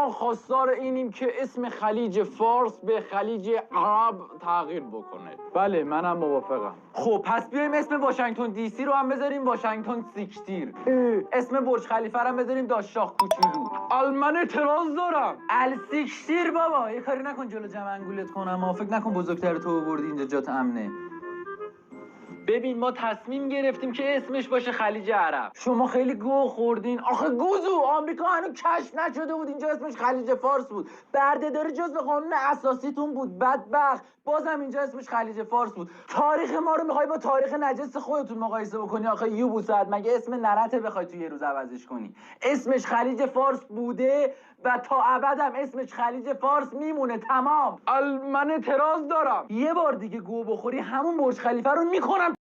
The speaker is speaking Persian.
ما خواستار اینیم که اسم خلیج فارس به خلیج عرب تغییر بکنه. بله منم موافقم. خب پس بیایم اسم واشنگتن دی سی رو هم بذاریم واشنگتن سیکتیر. اسم برج خلیفه رو هم بذاریم داشاخ کوچولو. من اعتراض دارم. السیکتیر بابا، یه کاری نکن جلو جمع انگولت کنم. فکر نکن بزرگتر تو آوردی اینجا جات امنه. ببین ما تصمیم گرفتیم که اسمش باشه خلیج عرب. شما خیلی گوه خوردین. آخه گوزو، آمریکا هنوز کشف نشده بود اینجا اسمش خلیج فارس بود. بردهداری جزء قانون اساسیتون بود. بدبخت بازم اینجا اسمش خلیج فارس بود. تاریخ ما رو میخوای با تاریخ نجس خودتون مقایسه بکنی؟ آخه یوبوست مگه اسم نرته بخوای تو یه روز عوضش کنی؟ اسمش خلیج فارس بوده و تا ابدم اسمش خلیج فارس میمونه. تمام. من اعتراض دارم. یه بار دیگه گو بخوری همون برج خلیفه رو میکنم